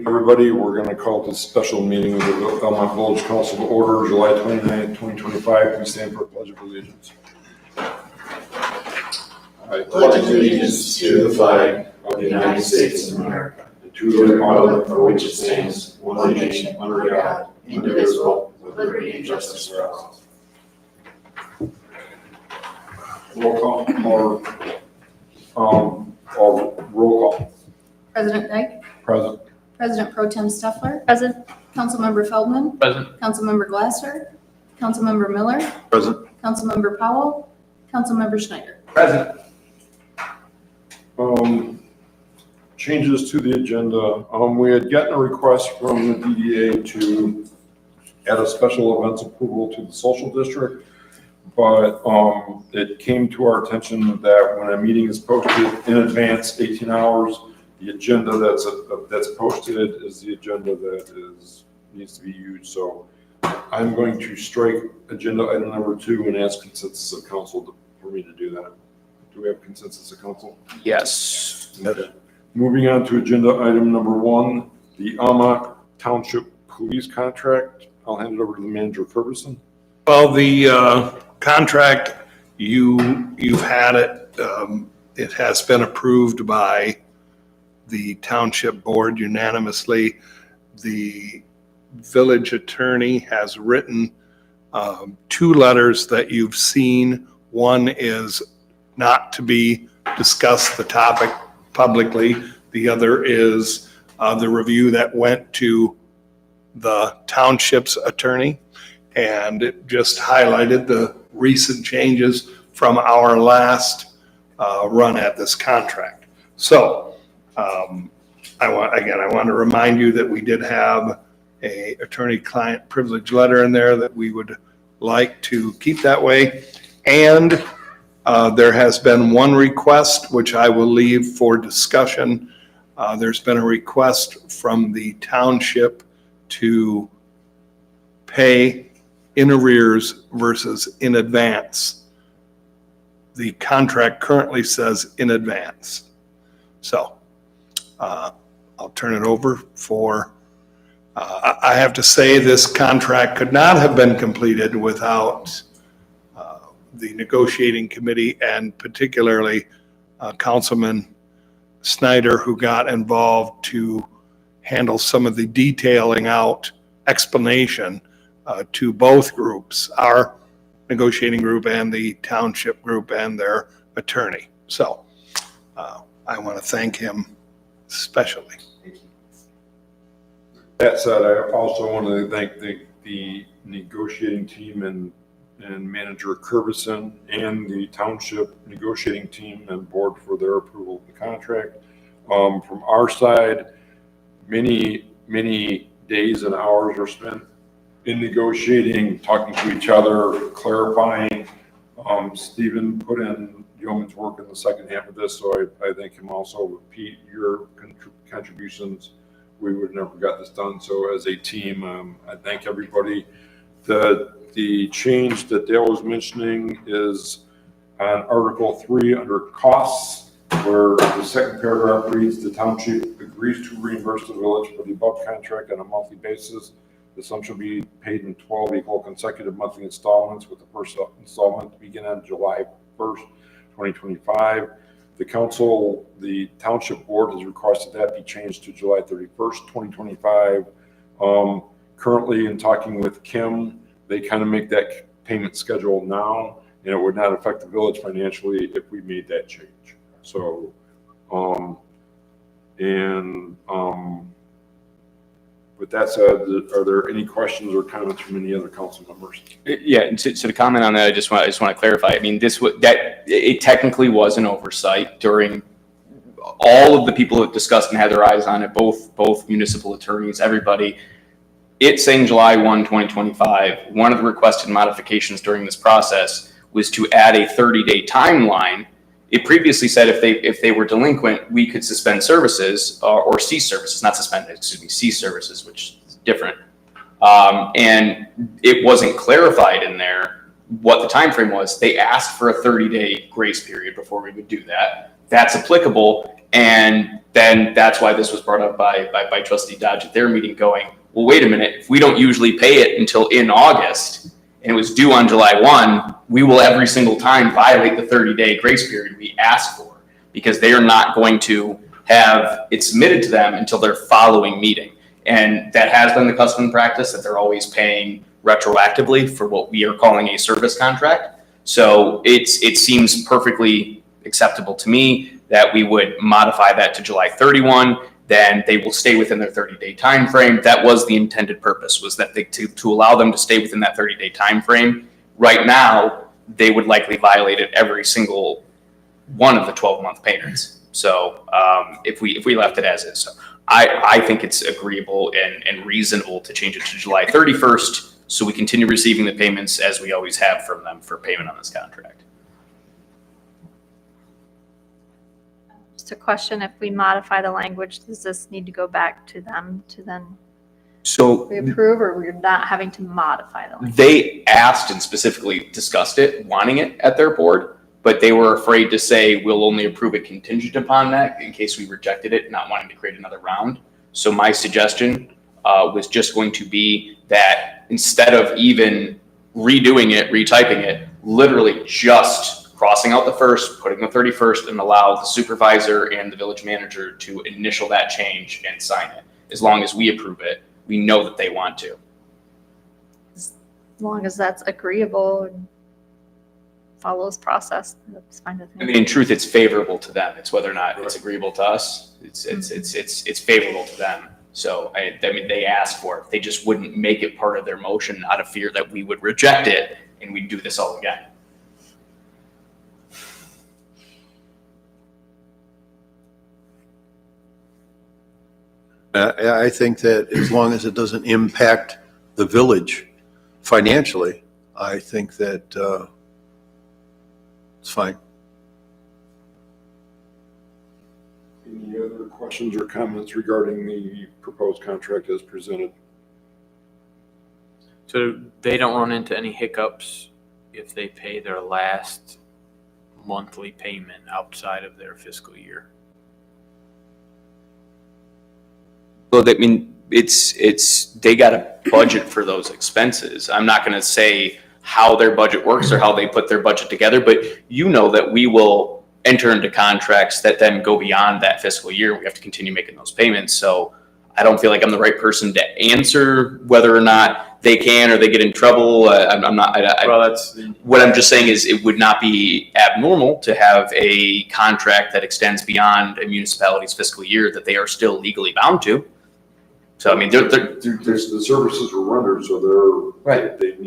Everybody, we're going to call this special meeting of the Belmont Village Council to order, July 29th, 2025. Please stand for a pledge of allegiance. I pledge allegiance to the flag of the United States of America, and to the republic for which it stands, one nation, under God, indivisible, with liberty and justice for all. Roll call. President Dyke? Present. President Pro Tem Stuffler? Present. Councilmember Feldman? Present. Councilmember Glasser? Councilmember Miller? Present. Councilmember Powell? Councilmember Schneider? Present. Changes to the agenda. We had gotten a request from the DDA to add a special events approval to the social district, but it came to our attention that when a meeting is posted in advance, 18 hours, the agenda that's posted is the agenda that needs to be used. So I'm going to strike agenda item number 2 and ask consensus of council for me to do that. Do we have consensus of council? Yes. Okay. Moving on to agenda item number 1, the Alma Township Police Contract. I'll hand it over to the manager, Ferguson. Well, the contract, you've had it. It has been approved by the township board unanimously. The village attorney has written 2 letters that you've seen. One is not to be discussed the topic publicly. The other is the review that went to the township's attorney, and it just highlighted the recent changes from our last run at this contract. So I want to remind you that we did have a attorney-client privilege letter in there that we would like to keep that way. And there has been one request, which I will leave for discussion. There's been a request from the township to pay in arrears versus in advance. The contract currently says in advance. So I'll turn it over for, I have to say this contract could not have been completed without the negotiating committee and particularly Councilman Snyder, who got involved to handle some of the detailing out explanation to both groups, our negotiating group and the township group and their attorney. So I want to thank him especially. That said, I also want to thank the negotiating team and Manager Curvison and the township negotiating team and board for their approval of the contract. From our side, many days and hours are spent in negotiating, talking to each other, clarifying. Stephen put in yeoman's work in the second half of this, so I thank him also. Pete, your contributions, we would have never got this done. So as a team, I thank everybody. The change that Dale was mentioning is on Article 3 under costs, where the second paragraph reads, the township agrees to reimburse the village for the above contract on a monthly basis. The sum shall be paid in 12 equal consecutive monthly installments, with the first installment to begin on July 1st, 2025. The township board has requested that be changed to July 31st, 2025. Currently, in talking with Kim, they kind of make that payment schedule now, and it would not affect the village financially if we made that change. So, with that said, are there any questions or comments from any other council members? Yeah, and so to comment on that, I just want to clarify. I mean, it technically was an oversight during all of the people that discussed and had their eyes on it, both municipal attorneys, everybody. It's saying July 1, 2025. One of the requested modifications during this process was to add a 30-day timeline. It previously said if they were delinquent, we could suspend services or cease services, not suspend, cease services, which is different. And it wasn't clarified in there what the time frame was. They asked for a 30-day grace period before we would do that. That's applicable. And then that's why this was brought up by Trustee Dodge at their meeting going, well, wait a minute, if we don't usually pay it until in August and it was due on July 1, we will every single time violate the 30-day grace period we asked for because they are not going to have it submitted to them until their following meeting. And that has been the custom and practice that they're always paying retroactively for what we are calling a service contract. So it seems perfectly acceptable to me that we would modify that to July 31. Then they will stay within their 30-day time frame. That was the intended purpose, was that to allow them to stay within that 30-day time frame. Right now, they would likely violate it every single one of the 12-month payments. So if we left it as is, so I think it's agreeable and reasonable to change it to July 31st, so we continue receiving the payments as we always have from them for payment on this contract. Just a question, if we modify the language, does this need to go back to them to then So reapprove, or we're not having to modify the language? they asked and specifically discussed it, wanting it at their board, but they were afraid to say we'll only approve it contingent upon that in case we rejected it, not wanting to create another round. So my suggestion was just going to be that instead of even redoing it, retyping it, literally just crossing out the first, putting the 31st, and allow the supervisor and the village manager to initial that change and sign it. As long as we approve it, we know that they want to. As long as that's agreeable and follows process, that's fine with I me. mean, in truth, it's favorable to them. It's whether or not it's agreeable to us. It's favorable to them. So I mean, they asked for it. They just wouldn't make it part of their motion out of fear that we would reject it and we'd do this all again. I think that as long as it doesn't impact the village financially, I think that it's fine. Any other questions or comments regarding the proposed contract as presented? So they don't run into any hiccups if they pay their last monthly payment outside of their fiscal year? Well, I mean, it's they got a budget for those expenses. I'm not going to say how their budget works or how they put their budget together, but you know that we will enter into contracts that then go beyond that fiscal year. We have to continue making those payments. So I don't feel like I'm the right person to answer whether or not they can or they get in trouble. I'm not. Well, that's, What I'm just saying is it would not be abnormal to have a contract that extends beyond a municipality's fiscal year that they are still legally bound to. So, I mean, There's the services are rendered, so Right. they would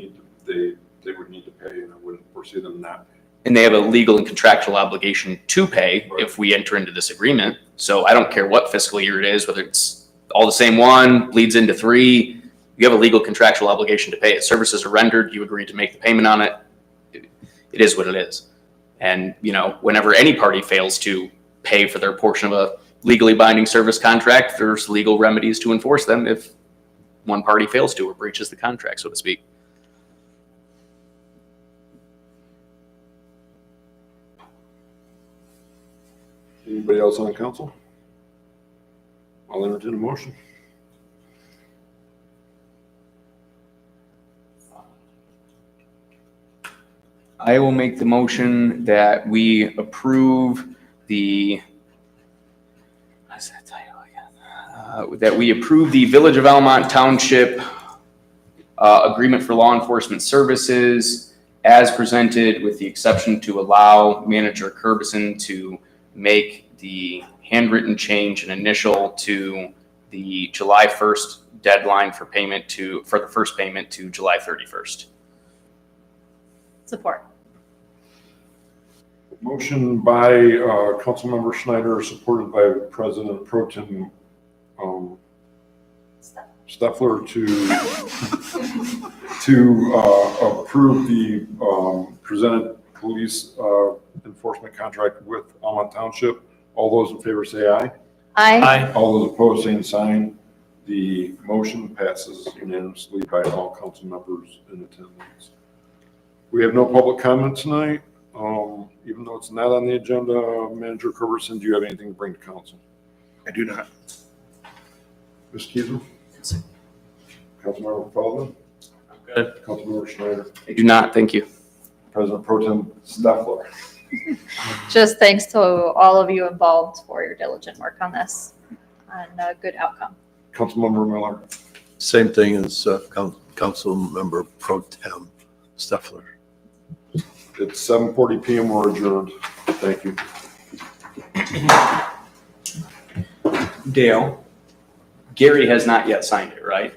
need to pay, and I wouldn't foresee them not paying. and they have a legal and contractual obligation to pay if we enter into this agreement. So I don't care what fiscal year it is, whether it's all the same one, bleeds into 3, you have a legal contractual obligation to pay it. Services are rendered, you agree to make the payment on it. It is what it is. And, you know, whenever any party fails to pay for their portion of a legally binding service contract, there's legal remedies to enforce them if one party fails to or breaches the contract, so to speak. Anybody else on council? I'll entertain a motion. I will make the motion that we approve the, what's that title again? That we approve the Village of Almont Township Agreement for Law Enforcement Services as presented, with the exception to allow Manager Curbison to make the handwritten change and initial to the July 1st deadline for payment for the first payment to July 31st. Support. Motion by Councilmember Schneider, supported by President Pro Tem Steffler to approve the presented police enforcement contract with Almont Township. All those in favor say aye. Aye. All those opposed, same sign. The motion passes unanimously by all council members in attendance. We have no public comment tonight. Even though it's not on the agenda, Manager Curberson, do you have anything to bring to council? I do not. Ms. Keezer? Councilmember Feldman? Good. Councilmember Schneider? I do not, thank you. President Pro Tem Stoeffler? Just thanks to all of you involved for your diligent work on this and a good outcome. Councilmember Miller? Same thing as Council Member Pro Tem Stoeffler. It's 7:40 PM. We're adjourned. Thank you. Dale, Gary has not yet signed it, right?